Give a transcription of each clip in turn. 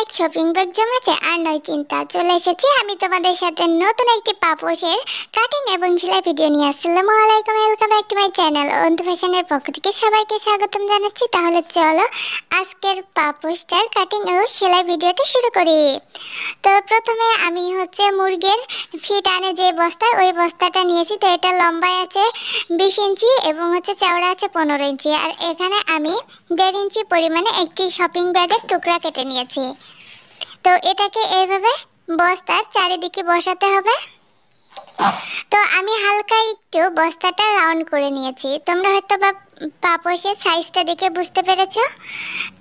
অনেক shopping bag জমেছে আর নয় চিন্তা। চলে এসেছি আমি তোমাদের সাথে নতুন একটি পাপোশের কাটিং এবং সেলাই ভিডিও নিয়ে। আসসালামু আলাইকুম, welcome back to my channel. Antu ফ্যাশনের পক্ষ থেকে সবাইকে স্বাগতম জানাচ্ছি। তাহলে চলো আজকের পাপোশটার কাটিং ও সেলাই ভিডিওটা শুরু করি। তো প্রথমে আমি মুরগির ফিট আনে যে বস্তা, ওই বস্তাটা নিয়েছি। তো এটা লম্বায় আছে 20 ইঞ্চি এবং চওড়া আছে 15 ইঞ্চি। আর এখানে আমি 1.5 ইঞ্চি পরিমাণে একটি শপিং ব্যাগের টুকরা কেটে নিয়েছি। তো এটাকে এইভাবে বস্তার চারিদিকে বসাতে হবে। তো আমি হালকা একটু বস্তাটা রাউন্ড করে নিয়েছি। তোমরা হয়তো বা পাপোশের সাইজটা দেখে বুঝতে পেরেছো।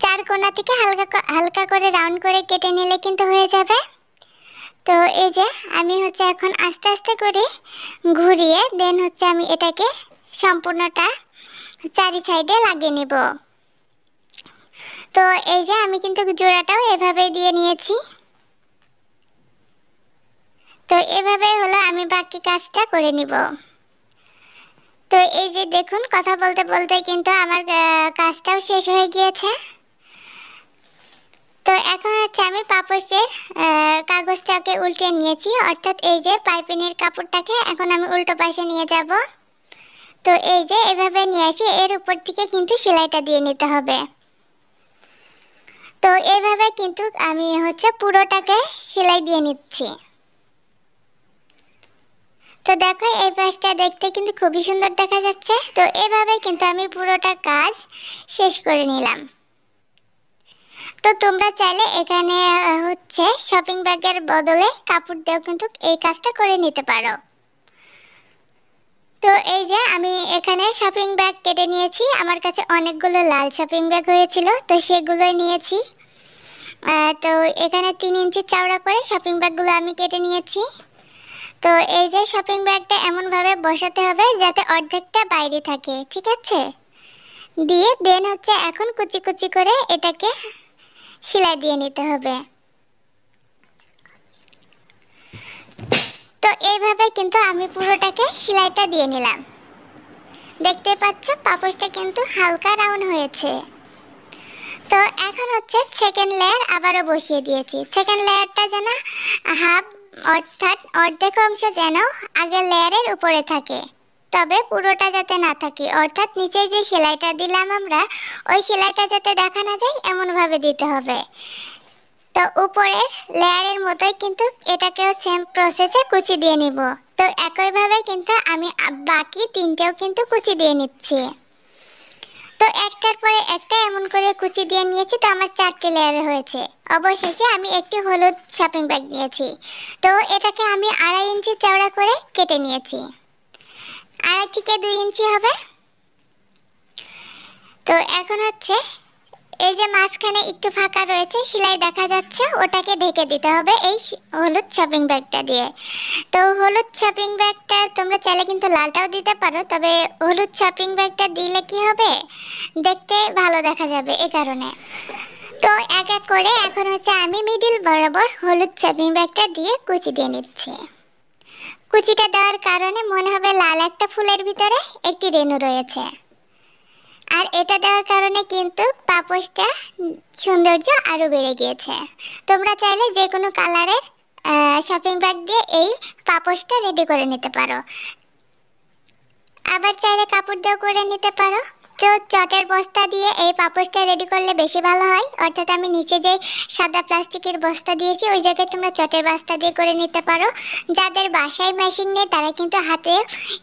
4 কোণা থেকে হালকা করে রাউন্ড করে কেটে নিলে কিন্তু হয়ে যাবে। তো এই যে আমি এখন আস্তে আস্তে করে ঘুরিয়ে দেন আমি এটাকে সম্পূর্ণটা চারি সাইডে লাগিয়ে নিব। তো এই যে আমি কিন্তু জোড়াটাও এভাবে দিয়ে নিয়েছি। তো এভাবে হলো আমি বাকি কাজটা করে নিব। তো এই যে দেখুন, কথা বলতে বলতে কিন্তু আমার কাজটাও শেষ হয়ে গিয়েছে। তো এখন আমি পাপোশের কাগজটাকে উল্টে নিয়েছি, অর্থাৎ এই যে পাইপিনের কাপড়টাকে এখন আমি উল্টো পাশে নিয়ে যাব। তো এই যে এভাবে নিয়ে আসি, এর উপর থেকে কিন্তু সেলাইটা দিয়ে নিতে হবে। তো এইভাবে কিন্তু আমি পুরোটাকে সেলাই দিয়ে নিচ্ছি। তো দেখো এই পাশটা দেখতে কিন্তু খুবই সুন্দর দেখা যাচ্ছে। তো এভাবে কিন্তু আমি পুরোটা কাজ শেষ করে নিলাম। তো তোমরা চাইলে এখানে শপিং ব্যাগের বদলে কাপড় দিয়েও কিন্তু এই কাজটা করে নিতে পারো। তো এই যে আমি এখানে শপিং ব্যাগ কেটে নিয়েছি। আমার কাছে অনেকগুলো লাল শপিং ব্যাগ হয়েছিল, তো সেগুলোই নিয়েছি। তো এখানে 3 ইঞ্চি চওড়া করে শপিং ব্যাগগুলো আমি কেটে নিয়েছি। তো এই যে শপিং ব্যাগটা এমনভাবে বসাতে হবে যাতে অর্ধেকটা বাইরে থাকে, ঠিক আছে? দিয়ে দেন এখন কুচি কুচি করে এটাকে সেলাই দিয়ে নিতে হবে। তো এইভাবে কিন্তু আমি পুরোটাকে সেলাইটা দিয়ে নিলাম। দেখতে পাচ্ছ পাপোশটা কিন্তু হালকা রাউন্ড হয়েছে। তো এখন সেকেন্ড লেয়ার আবারও বসিয়ে দিয়েছি। সেকেন্ড লেয়ারটা যেন হাফ অর্থাৎ অর্ধেক অংশ যেন আগের লেয়ারের উপরে থাকে, তবে পুরোটা যাতে না থাকে, অর্থাৎ নিচে যে সেলাইটা দিলাম আমরা, ওই সেলাইটা যাতে দেখা না যায় এমনভাবে দিতে হবে। তো উপরের লেয়ারের মতোই কিন্তু এটাকেও সেম প্রসেসে কুচি দিয়ে নিব। তো একইভাবে কিন্তু আমি বাকি 3টেও কিন্তু কুচি দিয়ে নিচ্ছি। তো একটার পরে একটা এমন করে কুচি দিয়ে নিয়েছি। তো আমার 4টে লেয়ার হয়েছে। অবশেষে আমি একটি হলুদ শপিং ব্যাগ নিয়েছি। তো এটাকে আমি 2.5 ইঞ্চি চওড়া করে কেটে নিয়েছি। 2.5 থেকে 2 ইঞ্চি হবে। তো এখন এই যে মাঝখানে একটু ফাঁকা রয়েছে, সেলাই দেখা যাচ্ছে, ওটাকে ঢেকে দিতে হবে এই হলুদ শপিং ব্যাগটা দিয়ে। তো হলুদ শপিং ব্যাগটা তোমরা চাইলে কিন্তু লালটাও দিতে পারো, তবে হলুদ শপিং ব্যাগটা দিলে কি হবে, দেখতে ভালো দেখা যাবে, এই কারণে। তো এক এক করে এখন আমি মিডিল বরাবর হলুদ শপিং ব্যাগটা দিয়ে কুচি দিয়ে নিচ্ছি। কুচিটা দেওয়ার কারণে মনে হবে লাল একটা ফুলের ভিতরে একটি রেণু রয়েছে। আর এটা দেওয়ার কারণে কিন্তু পাপোশটা সৌন্দর্য আরও বেড়ে গিয়েছে। তোমরা চাইলে যে কোনো কালারের শপিং ব্যাগ দিয়ে এই পাপোশটা রেডি করে নিতে পারো, আবার চাইলে কাপড় দিয়েও করে নিতে পারো। তো চটের বস্তা দিয়ে এই পাপোশটা রেডি করলে বেশি ভালো হয়, অর্থাৎ আমি নিচে যে সাদা প্লাস্টিকের বস্তা দিয়েছি ওই জায়গায় তোমরা চটের বস্তা দিয়ে করে নিতে পারো। যাদের বাসায় মেশিন নেই তারা কিন্তু হাতে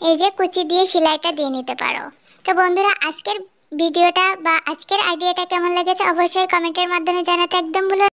এই যে কুচি দিয়ে সেলাইটা দিয়ে নিতে পারো। তো বন্ধুরা, আজকের ভিডিওটা বা আজকের আইডিয়াটা কেমন লেগেছে অবশ্যই কমেন্টের মাধ্যমে জানাতে একদম ভুলো